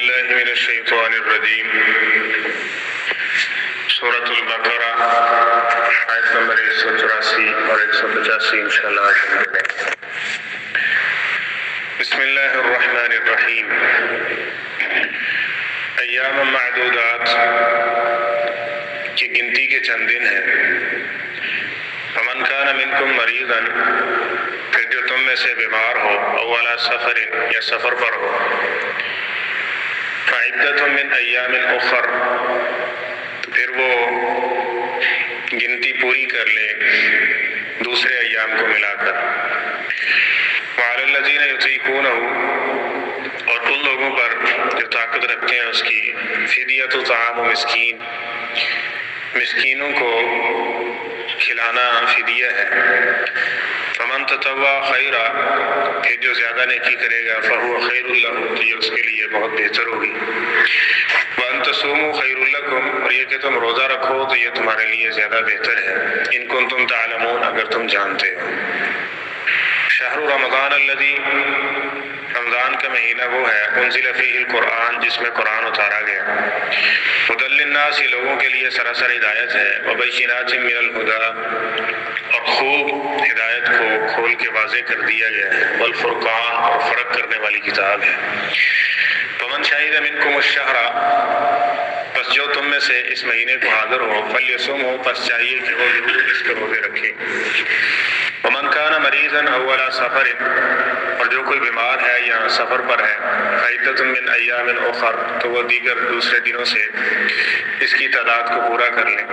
باللہ من الشیطان الرجیم سورۃ البقرہ آیت نمبر 184 اور 185 انشاءاللہ آج ہم پڑھیں۔ بسم اللہ الرحمن الرحیم۔ ایام معدودات کی گنتی کے چند دن ہیں۔ فمن کان منکم مریضا، پھر جو تم میں سے بیمار ہو، او علی سفر یا سفر پر ہو، فعدۃ من ایام اخر، تو پھر وہ گنتی پوری کر لے دوسرے ایام کو ملا کر۔ وعلی الذین یطیقونہ، اور ان لوگوں پر جو طاقت رکھتے ہیں اس کی، فدیۃ طعام مسکین، مسکینوں کو کھلانا فدیہ ہے۔ فمن تطوع خیرا، پھر جو زیادہ نیکی کرے گا، فہو خیر لہ، تو یہ اس کے لیے بہت بہتر ہوگی۔ وان تصوموا خیر لکم، اور یہ کہ تم روزہ رکھو تو یہ تمہارے لیے زیادہ بہتر ہے۔ ان کنتم تعلمون، اگر تم جانتے ہو۔ شہر رمضان الذی، رمضان کا مہینہ وہ ہے، انزل فیہ القرآن، جس میں قرآن اتارا گیا۔ ھدی للناس، لوگوں کے لیے سراسر ہدایت ہے۔ وبینات من الہدی، اور خوب ہدایت کو کھول کے واضح کر دیا گیا ہے۔ والفرقان، اور فرق کرنے والی کتاب ہے۔ فمن شہد منکم الشہر، پس جو تم میں سے اس مہینے کو حاضر ہو، فلیصمہ، پس چاہیے کہ وہ ضرور اس کے روزے رکھے۔ ومن کان مریضا او علی سفر، اور جو کوئی بیمار ہے یا سفر پر ہے، فعدۃ من ایام اخر، تو وہ دیگر دوسرے دنوں سے اس کی تعداد کو پورا کر لیں۔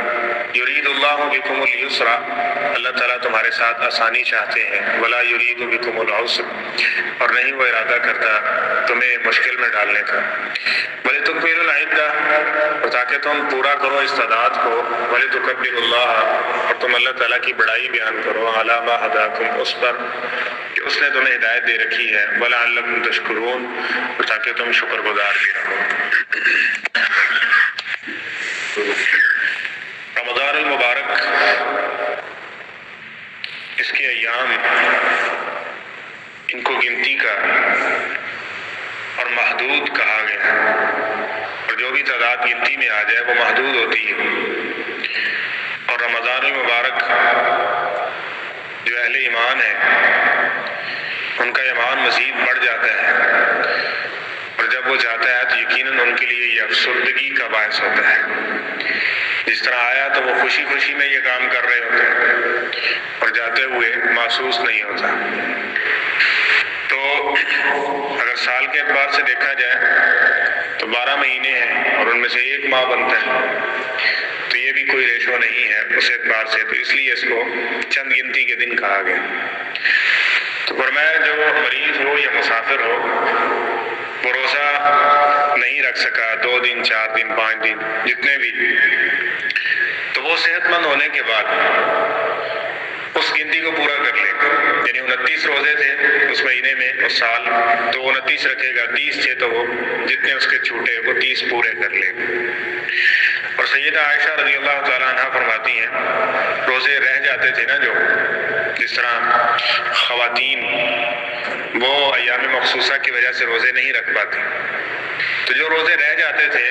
یرید اللہ بکم الیسر، اللہ تعالیٰ تمہارے ساتھ آسانی چاہتے ہیں۔ ولا یرید بکم العسر، اور نہیں وہ ارادہ کرتا تمہیں مشکل میں ڈالنے کا۔ ولتکملوا العدہ، اور تاکہ تم پورا کرو اس تعداد کو۔ ولتکبروا اللہ، اور تم اللہ تعالیٰ کی بڑائی بیان کرو۔ علی ما ہداکم، اس پر کہ اس نے تمہیں ہدایت دے رکھی ہے۔ ولعلکم تشکرون، اور تاکہ تم شکر گزار بھی رہو۔ رمضان المبارک، اس کے ایام، ان کو گنتی کا اور محدود کہا گیا، اور جو بھی تعداد گنتی میں آ جائے وہ محدود ہوتی ہے۔ اور رمضان المبارک جو اہل ایمان ہے ان کا ایمان مزید بڑھ جاتا ہے، اور جب وہ جاتا ہے تو یقیناً ان کے لیے یہ افسردگی کا باعث ہوتا ہے۔ جس طرح آیا تو وہ خوشی خوشی میں یہ کام کر رہے ہوتے ہیں، اور جاتے ہوئے محسوس نہیں ہوتا۔ تو اگر سال کے اعتبار سے دیکھا جائے تو 12 مہینے ہیں، اور ان میں سے ایک ماہ بنتا ہے، تو یہ بھی کوئی ریشو نہیں ہے اس اعتبار سے، تو اس لیے اس کو چند گنتی کے دن کہا گیا۔ تو فرمایا جو مریض ہو یا مسافر ہو، وہ روزہ نہیں رکھ سکا 2 دن 4 دن 5 دن جتنے بھی، تو وہ صحت مند ہونے کے بعد اس گنتی کو پورا کر لے گا۔ یعنی 29 روزے تھے اس مہینے میں اس سال، تو 29 رکھے گا۔ 30 تھے تو وہ جتنے اس کے چھوٹے وہ 30 پورے کر لے گا۔ اور سیدہ عائشہ رضی اللہ تعالیٰ عنہ فرماتی ہیں، روزے رہ جاتے تھے نا جو، جس طرح خواتین وہ ایام مخصوصہ کی وجہ سے روزے نہیں رکھ پاتی، تو جو روزے رہ جاتے تھے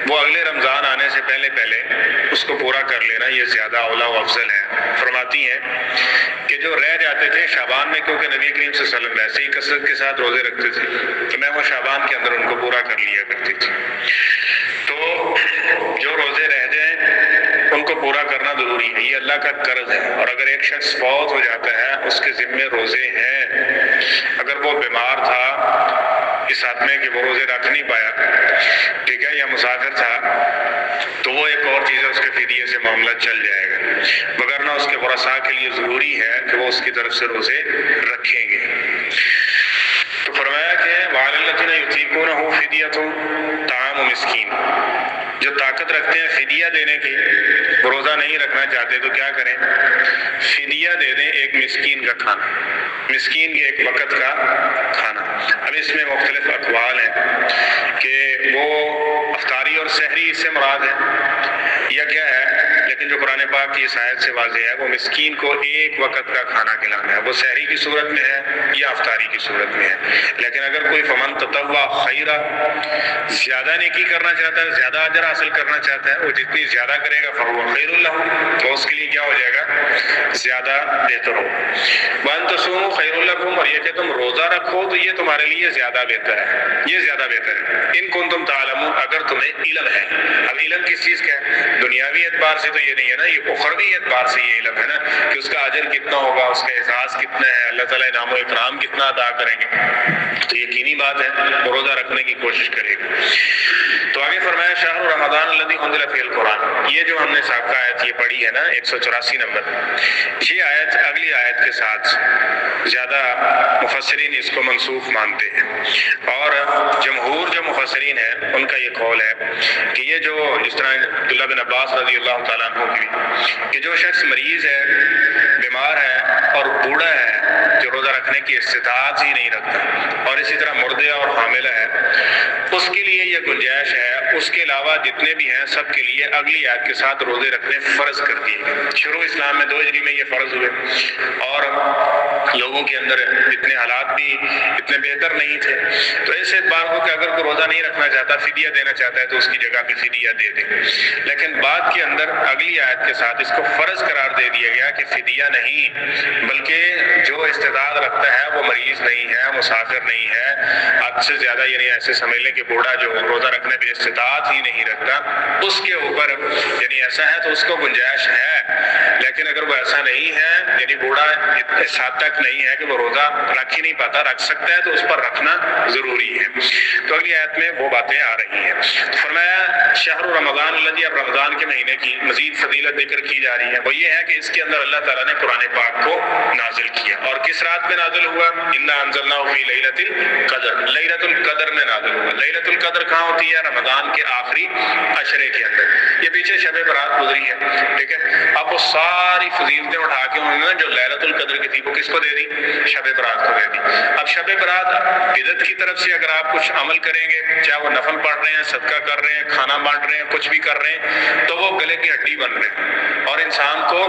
وہ اگلے رمضان آنے سے پہلے اس کو پورا کر لینا، یہ زیادہ اولا و افضل ہے۔ فرماتی ہیں کہ جو رہ جاتے تھے شعبان میں، کیونکہ نبی کریم صلی اللہ علیہ وسلم ایسے ہی کثرت کے ساتھ روزے رکھتے تھے، تو میں وہ شعبان کے اندر ان کو پورا کر لیا کرتی تھی۔ تو جو روزے رہ جائیں ان کو پورا کرنا ضروری ہے، یہ اللہ کا قرض ہے۔ اور اگر ایک شخص فوت ہو جاتا ہے، اس کے ذمے روزے ہیں، اگر وہ بیمار تھا اس حد میں کہ وہ روزے رکھ نہیں پایا، ٹھیک ہے، یا مسافر تھا، تو وہ ایک اور چیز ہے، اس کے فدیے سے معاملہ چل جائے گا، وگرنہ اس کے ورثاء کے لیے ضروری ہے کہ وہ اس کی طرف سے روزے رکھیں گے۔ تو فرمایا کہ وعلی الذین یطیقونہ فدیۃ طعام مسکین، جو طاقت رکھتے ہیں فدیہ دینے کی، وہ روزہ نہیں رکھنا چاہتے تو کیا کریں؟ فدیہ دے دیں ایک مسکین کا کھانا، مسکین کے ایک وقت کا کھانا۔ اب اس میں مختلف اقوال ہیں کہ وہ افطاری اور سحری اس سے مراد ہے یا کیا ہے، لیکن جو قرآن پاک کی اس آیت سے واضح ہے وہ مسکین کو ایک وقت کا کھانا کھلانا ہے، وہ سحری کی صورت میں ہے یا افطاری کی صورت میں ہے۔ لیکن اگر کوئی فمن تطوع خیرا، زیادہ نیکی کرنا چاہتا ہے، زیادہ اجر حاصل کرنا چاہتا ہے، وہ جتنی زیادہ کرے گا فهو خیر لہ، تو اس کے لیے کیا ہو جائے گا؟ زیادہ بہتر ہو۔ وان تصوموا خیر لکم، اور یہ کہ تم روزہ رکھو تو یہ تمہارے لیے زیادہ بہتر ہے، یہ زیادہ بہتر ہے۔ ان کنتم تعلمون، اگر تمہیں علم ہے۔ اب علم کس چیز کا ہے؟ دنیاوی اعتبار سے تو یہ نہیں ہے نا، یہ اخروی اعتبار سے یہ علم ہے نا کہ اس کا اجر کتنا ہوگا، اس کا احساس کتنا ہے، اللہ تعالیٰ انعام و اکرام کتنا عطا کریں گے، تو یقینی بات ہے وہ روزہ رکھنے کی کوشش کرے گا۔ تو آگے فرمایا شہر رمضان الذی انزل فیہ القرآن، یہ جو ہم نے سابقہ آیت یہ پڑھی ہے نا 184 نمبر، یہ آیت اگلی آیت کے ساتھ زیادہ مفسرین اس کو منسوخ مانتے ہیں، اور جمہور جو مفسرین ہیں ان کا یہ قول ہے کہ یہ جو جس طرح عبداللہ بن عباس رضی اللہ تعالیٰ عنہ کی کہ جو شخص مریض ہے، بیمار ہے اور بوڑھا ہے، جو روزہ رکھنے کی استطاعت ہی نہیں رکھتا، اور اسی طرح مردے اور حاملہ ہے، اس کے لیے یہ گنجائش ہے۔ اس کے علاوہ جتنے بھی ہیں سب کے لیے اگلی آیت کے ساتھ روزے رکھنے فرض کر دیے گئے۔ شروع اسلام میں 2 ہجری میں یہ فرض ہوئے، اور لوگوں کے اندر اتنے حالات بھی اتنے بہتر نہیں تھے، تو اس اعتبار کو کہ اگر کوئی روزہ نہیں رکھنا چاہتا، فدیہ دینا چاہتا ہے، تو اس کی جگہ پہ فدیہ دے دے۔ لیکن بعد کے اندر اگلی آیت کے ساتھ اس کو فرض قرار دے دیا گیا کہ فدیہ نہیں، بلکہ جو استطاعت رکھتا ہے وہ مریض نہیں ہے، مسافر نہیں ہے، حد سے زیادہ یعنی ایسے سمجھ لیں کہ بوڑھا جو روزہ رکھنے پہ استطاعت ہی نہیں رکھتا، اس کے اوپر یعنی ایسا ہے تو اس کو گنجائش ہے۔ لیکن اگر وہ ایسا نہیں ہے، یعنی بوڑھا اس حد تک نہیں ہے کہ وہ روزہ رکھ ہی نہیں پاتا، رکھ سکتا ہے، تو اس پر رکھنا ضروری ہے۔ تو اگلی آیت میں وہ باتیں آ رہی ہیں۔ فرمایا شہر رمضان الذی، اب رمضان کے مہینے کی مزید فضیلت ذکر کی جا رہی ہے، وہ یہ ہے کہ اس کے اندر اللہ تعالیٰ نے قرآن پاک کو نازل کیا، اور کس رات میں نازل ہوا؟ انا انزلناہ فی لیلۃ القدر، لیلۃ القدر میں نازل ہوا۔ لیلۃ القدر کہاں ہوتی ہے؟ رمضان کے آخری عشرے کے اندر۔ یہ پیچھے شب برات گزری ہے، ٹھیک ہے۔ اب وہ ساری فضیلتیں اٹھا کے انہوں نے جو لیلۃ القدر کی تھی وہ کس کو دے دی؟ شب برات کو دے دی۔ اب شب برات بدعت کی طرف سے اگر آپ کچھ عمل کریں گے، چاہے وہ نفل پڑھ رہے ہیں، صدقہ کر رہے ہیں، کھانا بانٹ رہے ہیں، کچھ بھی کر رہے ہیں، تو وہ گلے کی ہڈی بن رہے ہیں اور انسان کو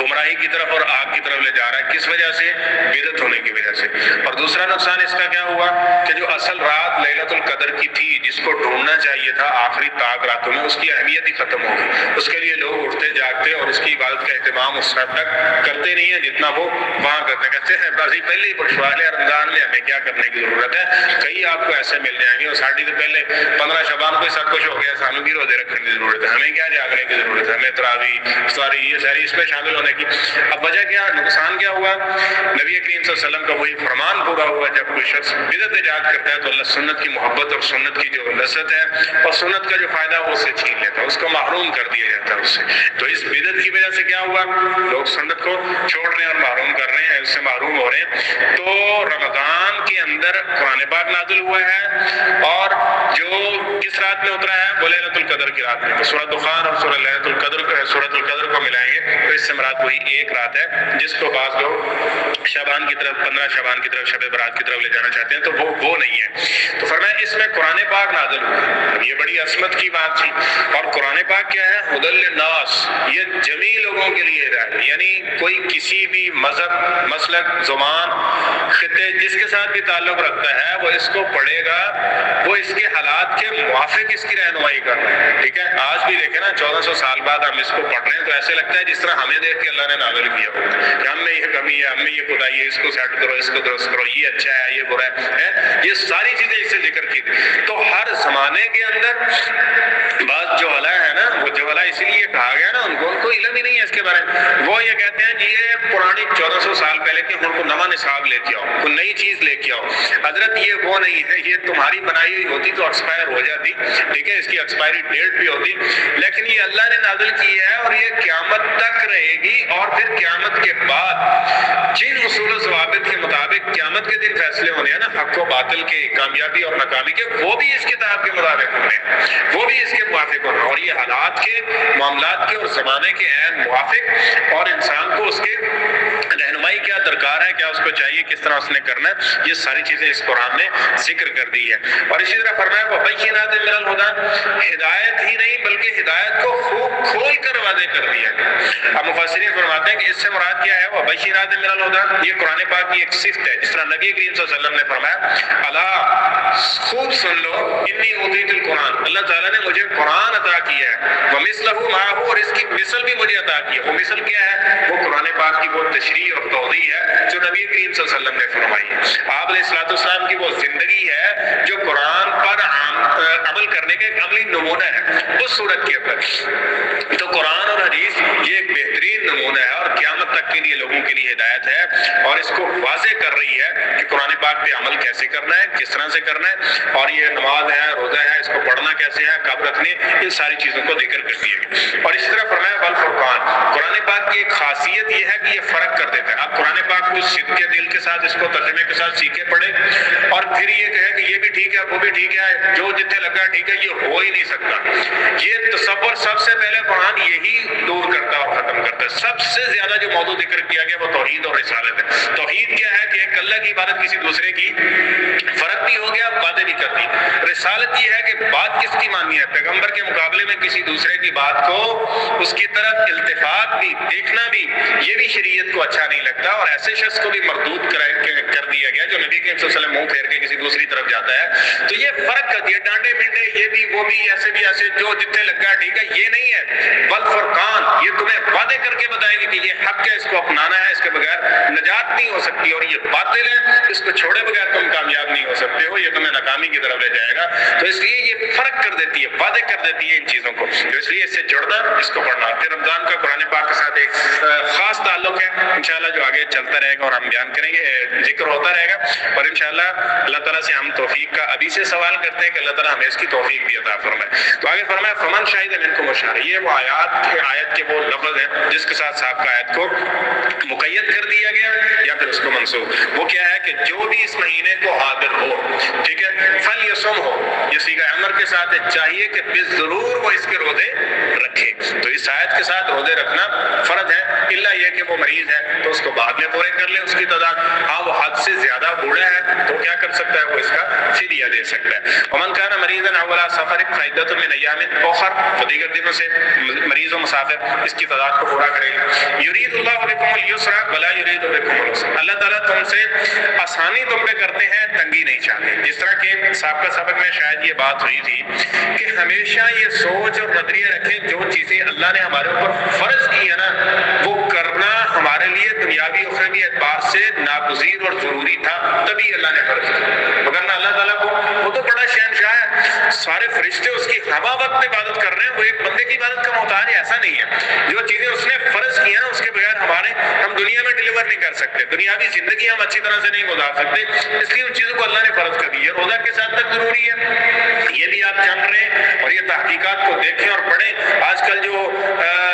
گمراہی کی طرف اور آگ کی طرف لے جا رہا ہے۔ کس وجہ سے؟ بدعت ہونے کی وجہ سے۔ اور دوسرا نقصان اس کا کیا ہوا کہ جو اصل رات لیلۃ القدر کی تھی، جس کو ڈھونڈنا چاہیے تھا آخری طاق راتوں میں، اس کی اہمیت ہی ختم ہو گئی۔ اس کے لیے لوگ اٹھتے جاگتے اور اس کی عبادت کا اہتمام اس حد تک کرتے نہیں ہیں جتنا وہ وہاں کرتے ہیں۔ کہتے ہیں بازی پہلے ہی بخشوا لے رمضان میں، ہمیں کیا کرنے کی ضرورت ہے؟ کئی آپ کو ایسے مل جائیں گے اور ساڑھی سے پہلے 15 شعبان کو سب کچھ ہو گیا، سانوں کی روزے رکھنے کی ضرورت ہے، ہمیں کیا جاگنے کی ضرورت ہے، ہمیں تراویح ساری یہ ساری اس میں شامل ہونے کی۔ اب وجہ کیا؟ نقصان کیا ہوا؟ نبی کریم صلی اللہ علیہ وسلم کا وہی فرمان پورا ہوا، جب کوئی شخص بدعت ایجاد کرتا ہے تو اللہ سنت کی محبت اور سنت کی جو لذت ہے اور سنت کا جو فائدہ ہے وہ اس سے چھین لیتا ہے، اس کو محروم کر دیا جاتا ہے اس سے۔ تو اس بدعت کی وجہ سے کیا ہوا؟ لوگ سنت کو چھوڑ رہے ہیں اور محروم کر رہے ہیں، اس سے محروم ہو رہے ہیں۔ تو رمضان کے اندر قرآن پاک نازل ہوا ہے، اور جو کس رات میں اترا ہے؟ وہ لیلۃ القدر کی رات میں۔ سورۃ دخان اور سورۃ لیلۃ القدر کو سورۃ القدر کو ملائیں گے تو اس سے مراد وہی ایک رات ہے جس کو بعض لوگ شعبان کی طرف 15 شعبان کی طرف شب برات کی طرف لے جانا چاہتے ہیں، تو وہ نہیں ہے۔ تو فرمایا اس میں قرآن پاک نازل ہوا۔ اب یہ بڑی عظمت کی بات تھی، اور قرآن پاک کیا ہے؟ ہدی للناس، یہ جمیع لوگوں کے لیے ہدایت، یعنی کوئی کسی بھی مذہب، مسلک، زبان، خطے جس کے ساتھ بھی تعلق رکھتا ہے وہ اس کو پڑھے گا، وہ اس کے حالات کے موافق اس کی رہنمائی کر رہے ہیں، ٹھیک ہے۔ آج بھی دیکھیں نا 1400 سال بعد ہم اس کو پڑھ رہے ہیں تو ایسے لگتا ہے جس طرح ہمیں دیکھ کے اللہ نے نازل کیا ہو کہ ہم میں یہ کمی ہے، ہم میں یہ خدائی ہے، اس کو سیٹ کرو، اس کو درست کرو، یہ اچھا ہے، یہ برا ہے، یہ ساری چیزیں اس سے ذکر کی تھی۔ تو ہر زمانے کے اندر بعض جہلا ہے نا، وہ جہلا اسی لیے کہا گیا نا، ان کو علم ہی نہیں ہے اس کے بارے میں، وہ یہ کہتے ہیں جی یہ پرانی 1400 سال پہلے کی ان کو نواں نصاب لے کے آؤ، کوئی نئی چیز لے کے آؤ۔ حضرت یہ وہ نہیں ہے، یہ تمہاری بنائی ہوئی ہوتی تو ایکسپائر ہو جاتی، ٹھیک ہے، اس کی ایکسپائری ڈیٹ بھی ہوتی، لیکن یہ اللہ نے نازل کی ہے اور یہ قیامت تک رہے گی، اور پھر قیامت کے بعد جن اصول و ضوابط کے مطابق قیامت کے دن فیصلے ہونے ہیں نا، حق و باطل کے، کامیابی اور ناکامی کے، وہ بھی اس کتاب کے مطابق ہونے ہیں، وہ بھی اس کے موافق ہونا، اور یہ حالات کے، معاملات کے اور زمانے کے ہے موافق، اور انسان کو اس کے رہنمائی کیا درکار ہے، کیا اس کو چاہیے، کس طرح اس نے کرنا ہے، یہ ساری چیزیں اس قرآن نے ذکر کر دی ہے۔ اور اسی طرح فرمایا وَبَيِّنَاتٍ مِّنَ الْهُدَىٰ، ہدایت ہی نہیں بلکہ ہدایت کو خوب کھول کر واضح کر دیا ہے۔ اب مفسرین فرماتے ہیں کہ اس سے مراد کیا ہے، وَبَيِّنَاتٍ مِّنَ الْهُدَىٰ، یہ قرآن پاک کی ایک صفت ہے، جس طرح نبی کریم صلی اللہ علیہ وسلم نے فرمایا الا خوب سن لو انی اوتیت القرآن، اللہ تعالیٰ نے مجھے قرآن عطا کیا ہے، وَمِثْلَهُ مَعَهُ، اور اس کی مثل بھی مجھے عطا کی ہے۔ وہ مثل کیا ہے؟ وہ قرآن پاک کی وہ تشریح اور توضیح ہے جو نبی کریم صلی اللہ علیہ وسلم نے فرمائی ہے۔ آپ علیہ السلام کی وہ زندگی ہے جو قرآن پر عمل کرنے کا ایک عملی نمونہ ہے اس صورت کے اندر۔ تو قرآن اور حدیث یہ ایک بہترین نمونہ ہے اور قیامت تک کے لیے لوگوں کے لیے ہدایت ہے، اور اس کو واضح کر رہی ہے کہ قرآن پاک پہ عمل کیسے کرنا ہے، کس طرح سے کرنا ہے، اور یہ نماز ہے، روزہ ہے، اس کو پڑھنا کیسے ہے، کب رکھنے، ان ساری چیزوں کو ذکر کر دیا گیا۔ اور اسی طرح فرمایا والفرقان، قرآن پاک کی ایک خاصیت یہ ہے کہ یہ فرق کر دیتا ہے۔ آپ قرآن پاک کو صدق کے دل کے ساتھ اس کو ترجمے کے ساتھ سیکھے پڑھے، اور پھر یہ کہے کہ یہ بھی ٹھیک ہے وہ بھی ٹھیک ہے، جو جتنے لگا ٹھیک ہے، یہ ہو ہی نہیں سکتا۔ یہ تصور سب سے پہلے قرآن یہی دور کرتا اور ختم کرتا ہے۔ سب سے زیادہ جو موضوع ذکر کیا گیا وہ توحید اور رسالت ہے۔ توحید کیا ہے کہ ایک اللہ کی عبادت کسی دوسرے کی، فرق بھی ہو گیا، باتیں بھی کر دی۔ رسالت یہ ہے کہ بات کس کی ماننی ہے، پیغمبر کے مقابلے میں کسی دوسرے کی بات کو، اس کی طرف التفات بھی، دیکھنا بھی، یہ بھی شریعت کو اچھا نہیں لگتا، اور ایسے شخص کو بھی مردود کر دیا گیا جو نبی کریم صلی اللہ علیہ وسلم منہ پھیر کے کسی دوسری طرف جاتا ہے۔ تو یہ فرق کر دیا، ڈانڈے منڈے، یہ بھی وہ بھی، ایسے بھی ایسے، جو جتنے لگا ٹھیک ہے، یہ نہیں ہے۔ بل فرقان، یہ تمہیں وعدے کر کے بتائے گی کہ یہ حق ہے، اس کو اپنانا ہے، اس کے بغیر نجات نہیں ہو سکتی، اور یہ باطل ہے، اس کو چھوڑے بغیر تم کامیاب نہیں ہو سکتے ہو، یہ تمہیں ناکامی کی طرف لے جائے گا۔ تو اس لیے یہ فرق کر دیتی ہے، وعدے کر دیتی ہے ان چیزوں کو، تو اس لیے اس سے جڑنا، اس کو پڑھنا۔ پھر رمضان کا قرآن پاک کے ساتھ ایک خاص تعلق ہے انشاءاللہ، جو آگے چلتا رہے گا اور ہم بیان کریں گے، ذکر ہوتا رہے گا، اور انشاءاللہ اللہ تعالیٰ سے ہم توفیق کا ابھی سے سوال کرتے ہیں کہ اللہ تعالیٰ ہمیں اس کی توفیق بھی عطا فرمائے۔ تو آگے فرمایا فمن شاہد منکم الشہر، یہ وہ آیت کے وہ لفظ ہیں جس کے ساتھ سابقہ آیت کو مقید کر دیا گیا یا پھر اس کو منسوخ۔ وہ کیا ہے کہ جو بھی اس مہینے کو حاضر ہو، ٹھیک ہے، فلیصم ہو، یہ صیغہ امر کے ساتھ چاہیے کہ ضرور وہ اس کے روزے رکھے۔ تو اس آیت کے ساتھ روزے رکھنا فرض ہے، الا یہ کہ وہ مریض ہے تو اس کو بعد میں پورے کر لے اس کی تعداد۔ ہاں وہ حد سے زیادہ بوڑھا ہے تو کیا کر سکتا ہے، وہ اس کا فدیہ دے سکتا ہے۔ ومن کان مریضا او علی سفر فعدۃ من ایام اخر، وہ دیگر دنوں سے مریض و مسافر اس کی تعداد کو پورا کرے گا۔ یرید اللہ بکم اليسر ولا یرید بکم العسر، اللہ تعالیٰ تم سے آسانی تم پہ کرتے ہیں، تنگی نہیں چاہتے۔ جس طرح کہ سابقہ سبق میں شاید یہ بات ہوئی تھی کہ ہمیشہ یہ سوچ اور نظریہ رکھیں جو چیزیں اللہ نے ہمارے اوپر فرض کی ہے نا، وہ کرنا ہمارے لیے دنیاوی اخروی اعتبار سے ناگزیر اور ضروری تھا، تبھی اللہ نے فرض کیا۔ وگرنہ اللہ تعالیٰ کو، وہ تو بڑا شہنشاہ ہے، سارے فرشتے اس کی ہمہ وقت عبادت کر رہے ہیں، وہ ایک بندے کی عبادت کا محتاج ہے، ایسا نہیں ہے۔ جو چیزیں اس نے فرض کی ہیں اس کے بغیر ہم دنیا میں ڈیلیور نہیں کر سکتے، دنیاوی زندگی ہم اچھی طرح سے نہیں گزار سکتے، اس لیے ان چیزوں کو اللہ نے فرض کر دی ہے۔ روزہ کے ساتھ تک ضروری ہے، یہ بھی آپ جان رہے ہیں، اور یہ تحقیقات کو دیکھیں اور پڑھیں۔ آج کل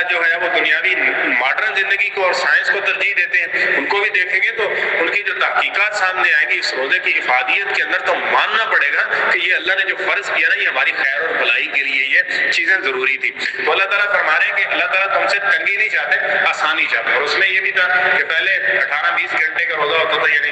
جو ہے وہ دنیاوی ماڈرن زندگی کو اور سائنس کو ترجیح دیتے ہیں، ان کو بھی دیکھیں گے تو ان کی جو تحقیقات سامنے آئیں گی اس روزے کی افادیت کے اندر، تو ماننا پڑے گا کہ یہ اللہ نے جو فرض کیا نا، یہ ہماری خیر اور بھلائی کے لیے یہ چیزیں ضروری تھی۔ تو اللہ تعالیٰ فرما رہے ہیں کہ اللہ تعالیٰ تم سے تنگی نہیں چاہتے، آسانی چاہتے۔ اور اس میں یہ بھی تھا کہ پہلے 18-20 گھنٹے کا روزہ ہوتا تھا، یعنی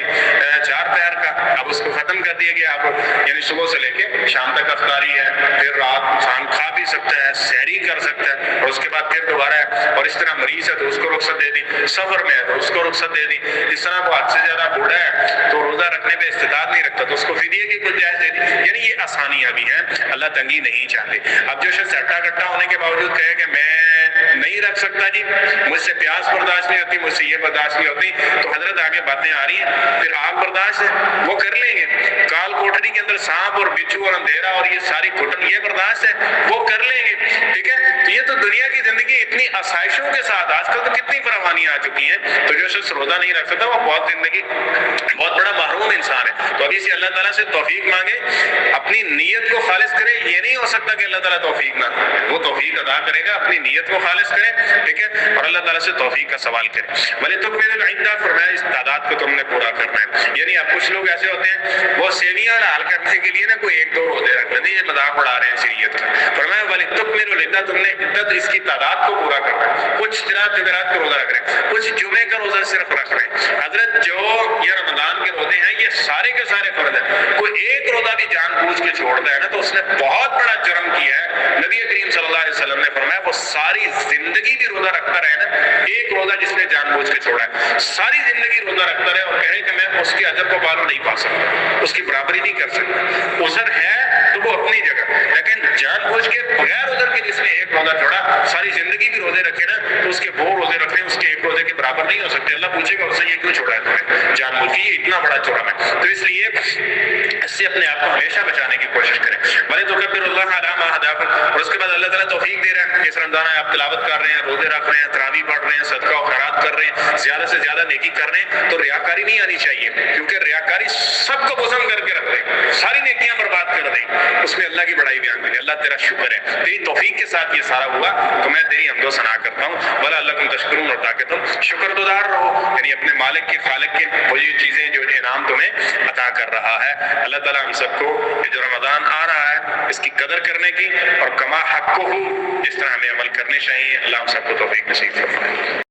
4 پہر کا، اب اس کو ختم کر دیا گیا۔ اب یعنی صبح سے لے کے شام تک افطاری ہے، پھر رات انسان کھا بھی سکتا ہے، سحری کر سکتا ہے، اور اس کے بعد پھر دوبارہ ہے۔ اور اس طرح مریض ہے تو اس کو رخصت دے دی، سفر میں ہے تو اس کو رخصت دے دی، اس طرح وہ حد سے زیادہ بوڑھا ہے تو روزہ رکھنے پہ استطاعت نہیں رکھتا تو اس کو فدیے کی گنجائش دے دی۔ یعنی یہ آسانیاں بھی ہیں، اللہ تنگی نہیں چاہتے۔ اب جو شخص ہٹا کٹا ہونے کے باوجود کہے کہ میں نہیں رکھ سکتا جی، مجھ سے پیاس برداشت نہیں ہوتی، مجھ سے یہ برداشت نہیں ہوتی، تو حضرت آگے باتیں آ رہی ہیں، پھر آگ برداشت ہے وہ کر لیں گے، کال کوٹری کے اندر سانپ اور بچھو اور اندھیرا اور یہ ساری گھٹن یہ برداشت ہے وہ کر لیں گے، ٹھیک ہے۔ تو یہ تو دنیا کی زندگی اتنی آسائشوں کے ساتھ، آج کل تو کتنی فراوانیاں آ چکی ہیں، تو جو شخص روزہ نہیں رکھ سکتا وہ بہت بڑا محروم انسان ہے۔ تو ابھی سے اللہ تعالیٰ سے توفیق مانگے، اپنی نیت کو خالص کرے۔ یہ نہیں ہو سکتا کہ اللہ تعالیٰ توفیق نہ دے، وہ توفیق ادا کرے گا، اپنی نیت کو خالص کریں، ٹھیک ہے، اور اللہ تعالیٰ سے توفیق کا سوال کریں۔ وَلِتُكْمِلُوا الْعِدَّةَ، فرمایا اس تعداد کو تم نے پورا کرنا ہے۔ یعنی اب کچھ لوگ ایسے ہوتے ہیں وہ سیویاں حلال کرنے کے لیے نا کوئی ایک دو روزے رکھ لیتے ہیں، یہ مذاق اڑا رہے ہیں شریعت کا۔ فرمایا وَلِتُكْمِلُوا الْعِدَّةَ، تم نے عدت اس کی تعداد کو پورا کرنا ہے۔ کچھ جمعرات کا روزہ رکھ رہے ہیں، کچھ جمعے کا روزہ صرف رکھ رہے ہیں۔ حضرت جو یہ رمضان کے روزے ہیں یہ سارے کے سارے فرض ہیں، کوئی ایک روزہ بھی جان بوجھ کے چھوڑتا ہے نا تو اس نے بہت بڑا جرم کیا ہے۔ نبی کریم صلی اللہ علیہ وسلم نے فرمایا وہ ساری زندگی بھی روزہ رکھتا رہے نا، ایک روزہ جس نے جان بوجھ کے چھوڑا ہے ساری زندگی روزہ رکھتا رہے اور کہے کہ میں اس کے اجر کو پالو نہیں پا سکتا، اس کی برابری نہیں کر سکتا، عذر ہے تو وہ اپنی جگہ، لیکن جان بوجھ کے بغیر عذر کے جس نے ایک روزہ چھوڑا ساری زندگی بھی روزے رکھے نا تو اس کے وہ روزے رکھنے اس کے ایک روزے کے برابر نہیں ہو سکتے۔ اللہ پوچھے گا اس سے یہ کیوں چھوڑا ہے تم نے جان بوجھ کے، یہ اتنا بڑا جرم ہے۔ تو اس لیے اس سے اپنے آپ کو ہمیشہ بچانے کی کوشش کریں۔ بھلے تو کبر اللہ علی ما ہداکم، اور اس کے بعد اللہ تعالیٰ توفیق دے رہا ہے، اس رمضان میں آپ تلاوت کر رہے ہیں، روزے رکھ رہے ہیں، تراویح پڑھ رہے ہیں، صدقہ و خیرات کر رہے ہیں، زیادہ سے زیادہ نیکی کر رہے ہیں، تو ریاکاری نہیں آنی چاہیے، کیونکہ ریاکاری سب کو بزم کر کے رکھ دے، ساری نیکیاں برباد کر دے، اس میں اللہ کی بڑائی بیان کرے۔ اللہ تیرا شکر ہے، تیری توفیق کے ساتھ یہ سارا ہوا تو میں تیری حمد و ثنا کرتا ہوں۔ بھلا اللہ تم تشکرون، اور تاکہ تم شکر گزار رہو، یعنی اپنے مالک کے خالق کے وہ یہ چیزیں جو انعام تمہیں عطا کر رہا ہے۔ اللہ تعالیٰ ہم سب کو یہ جو رمضان آ رہا ہے اس کی قدر کرنے کی اور کما حق کو جس طرح ہمیں عمل کرنے چاہیے، اللہ ہم سب کو توفیق نصیب فرمائے۔